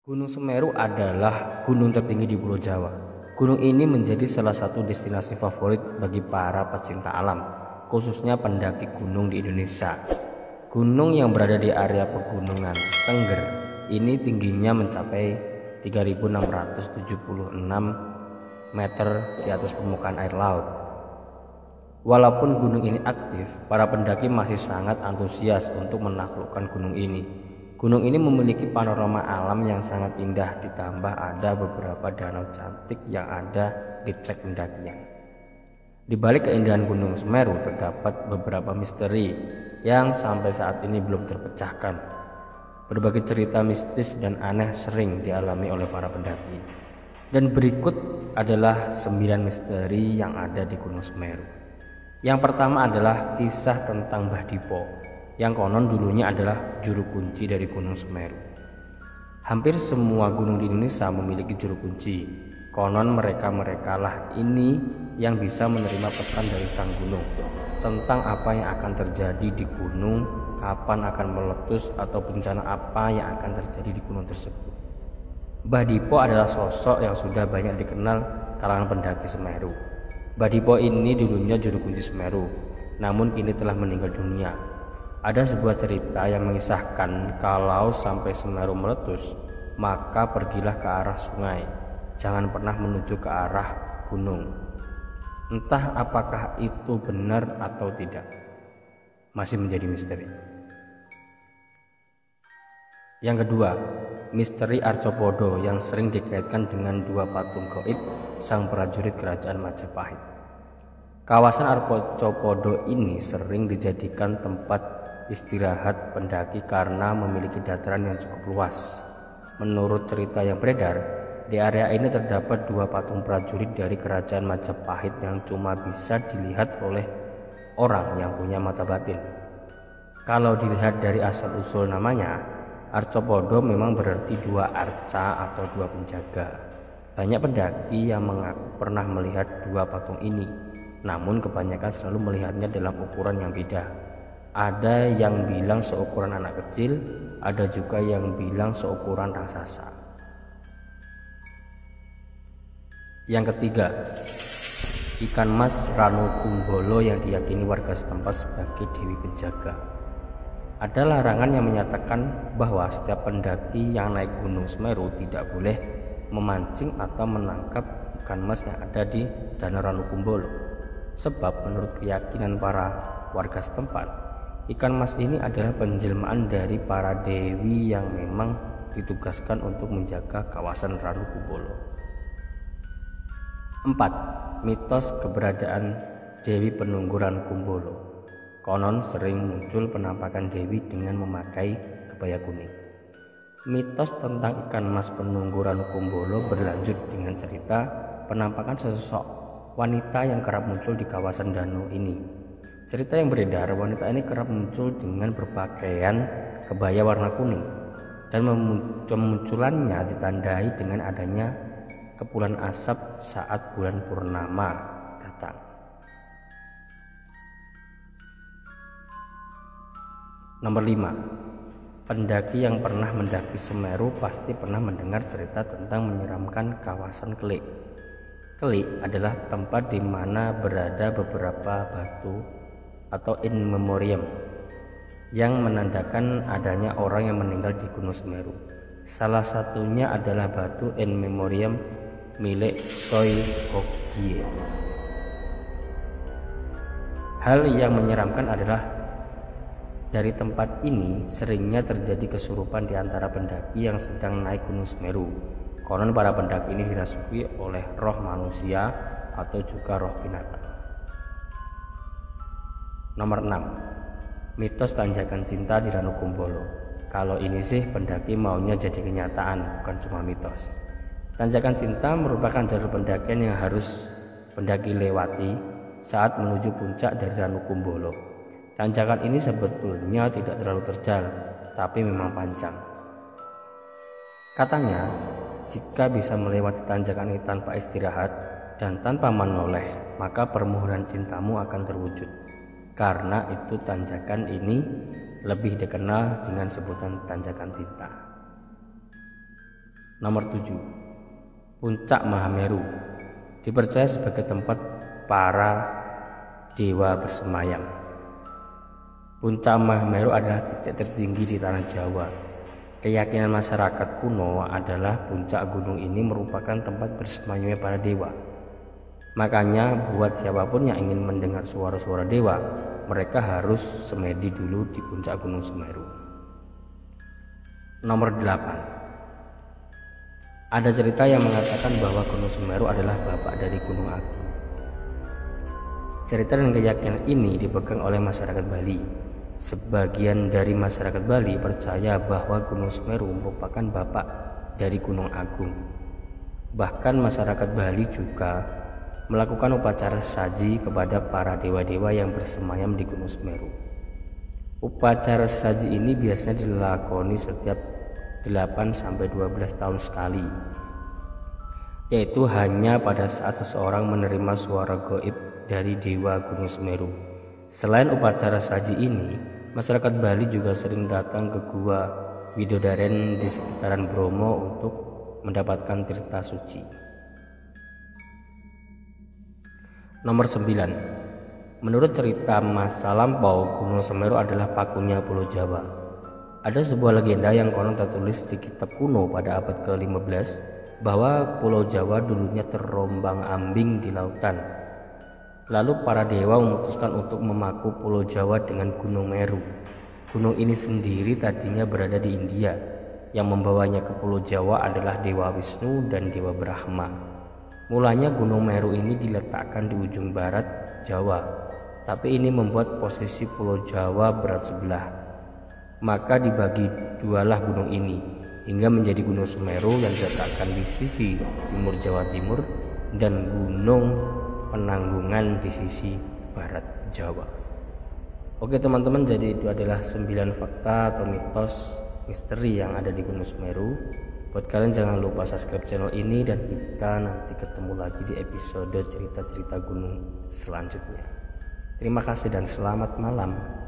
Gunung Semeru adalah gunung tertinggi di Pulau Jawa. Gunung ini menjadi salah satu destinasi favorit bagi para pecinta alam, khususnya pendaki gunung di Indonesia. Gunung yang berada di area pegunungan Tengger ini tingginya mencapai 3.676 meter di atas permukaan air laut. Walaupun gunung ini aktif, para pendaki masih sangat antusias untuk menaklukkan gunung ini. Gunung ini memiliki panorama alam yang sangat indah, ditambah ada beberapa danau cantik yang ada di trek pendakian. Di balik keindahan Gunung Semeru terdapat beberapa misteri yang sampai saat ini belum terpecahkan. Berbagai cerita mistis dan aneh sering dialami oleh para pendaki. Dan berikut adalah 9 misteri yang ada di Gunung Semeru. Yang pertama adalah kisah tentang Mbah Dipo, yang konon dulunya adalah juru kunci dari Gunung Semeru. Hampir semua gunung di Indonesia memiliki juru kunci. Konon mereka lah ini yang bisa menerima pesan dari sang gunung tentang apa yang akan terjadi di gunung, kapan akan meletus, atau bencana apa yang akan terjadi di gunung tersebut. Mbah Dipo adalah sosok yang sudah banyak dikenal kalangan pendaki Semeru. Mbah Dipo ini dulunya juru kunci Semeru, namun kini telah meninggal dunia. Ada sebuah cerita yang mengisahkan kalau sampai Semeru meletus, maka pergilah ke arah sungai, jangan pernah menuju ke arah gunung. Entah apakah itu benar atau tidak, masih menjadi misteri. Yang kedua, misteri Arcopodo yang sering dikaitkan dengan dua patung gaib sang prajurit kerajaan Majapahit. Kawasan Arcopodo ini sering dijadikan tempat istirahat pendaki karena memiliki dataran yang cukup luas. Menurut cerita yang beredar, di area ini terdapat dua patung prajurit dari kerajaan Majapahit yang cuma bisa dilihat oleh orang yang punya mata batin. Kalau dilihat dari asal-usul namanya, Arcopodo memang berarti dua arca atau dua penjaga. Banyak pendaki yang mengaku pernah melihat dua patung ini, namun kebanyakan selalu melihatnya dalam ukuran yang beda. Ada yang bilang seukuran anak kecil, ada juga yang bilang seukuran raksasa. Yang ketiga, ikan mas Ranukumbolo yang diyakini warga setempat sebagai dewi penjaga. Ada larangan yang menyatakan bahwa setiap pendaki yang naik Gunung Semeru tidak boleh memancing atau menangkap ikan mas yang ada di Danau Ranukumbolo. Sebab menurut keyakinan para warga setempat, ikan mas ini adalah penjelmaan dari para dewi yang memang ditugaskan untuk menjaga kawasan Ranukumbolo. 4. Mitos keberadaan Dewi Penunggu Ranukumbolo. Konon sering muncul penampakan dewi dengan memakai kebaya kuning. Mitos tentang ikan mas penunggu Ranukumbolo berlanjut dengan cerita penampakan sesosok wanita yang kerap muncul di kawasan danau ini. Cerita yang beredar, wanita ini kerap muncul dengan berpakaian kebaya warna kuning, dan kemunculannya ditandai dengan adanya kepulan asap saat bulan purnama datang. Nomor 5. Pendaki yang pernah mendaki Semeru pasti pernah mendengar cerita tentang menyeramkan kawasan Klik. Klik adalah tempat di mana berada beberapa batu atau in memoriam yang menandakan adanya orang yang meninggal di Gunung Semeru. Salah satunya adalah batu in memoriam milik Soe Hokgye. Hal yang menyeramkan adalah dari tempat ini seringnya terjadi kesurupan di antara pendaki yang sedang naik Gunung Semeru. Konon para pendaki ini dirasuki oleh roh manusia atau juga roh binatang. Nomor 6. Mitos tanjakan cinta di Ranukumbolo. Kalau ini sih pendaki maunya jadi kenyataan, bukan cuma mitos. Tanjakan cinta merupakan jalur pendakian yang harus pendaki lewati saat menuju puncak dari Ranukumbolo. Tanjakan ini sebetulnya tidak terlalu terjal, tapi memang panjang. Katanya, jika bisa melewati tanjakan ini tanpa istirahat dan tanpa menoleh, maka permohonan cintamu akan terwujud. Karena itu tanjakan ini lebih dikenal dengan sebutan tanjakan cinta. Nomor 7. Puncak Mahameru dipercaya sebagai tempat para dewa bersemayam. Puncak Mahameru adalah titik tertinggi di tanah Jawa. Keyakinan masyarakat kuno adalah puncak gunung ini merupakan tempat bersemayamnya para dewa. Makanya buat siapapun yang ingin mendengar suara-suara dewa, mereka harus semedi dulu di puncak Gunung Semeru. Nomor 8. Ada cerita yang mengatakan bahwa Gunung Semeru adalah bapak dari Gunung Agung. Cerita dan keyakinan ini dipegang oleh masyarakat Bali. Sebagian dari masyarakat Bali percaya bahwa Gunung Semeru merupakan bapak dari Gunung Agung. Bahkan masyarakat Bali juga melakukan upacara sesaji kepada para dewa-dewa yang bersemayam di Gunung Semeru. Upacara sesaji ini biasanya dilakoni setiap 8-12 tahun sekali, yaitu hanya pada saat seseorang menerima suara gaib dari dewa Gunung Semeru. Selain upacara saji ini, masyarakat Bali juga sering datang ke Gua Widodaren di sekitaran Bromo untuk mendapatkan tirta suci. Nomor 9. Menurut cerita masa lampau, Gunung Semeru adalah pakunya Pulau Jawa. Ada sebuah legenda yang konon tertulis di kitab kuno pada abad ke-15 bahwa Pulau Jawa dulunya terombang-ambing di lautan. Lalu para dewa memutuskan untuk memaku Pulau Jawa dengan Gunung Meru. Gunung ini sendiri tadinya berada di India. Yang membawanya ke Pulau Jawa adalah Dewa Wisnu dan Dewa Brahma. Mulanya Gunung Meru ini diletakkan di ujung barat Jawa, tapi ini membuat posisi Pulau Jawa berat sebelah. Maka dibagi dualah gunung ini hingga menjadi Gunung Semeru yang diletakkan di sisi timur Jawa Timur dan Gunung Penanggungan di sisi barat Jawa. Oke teman-teman, jadi itu adalah 9 fakta atau mitos misteri yang ada di Gunung Semeru. Buat kalian jangan lupa subscribe channel ini dan kita nanti ketemu lagi di episode cerita-cerita gunung selanjutnya. Terima kasih dan selamat malam.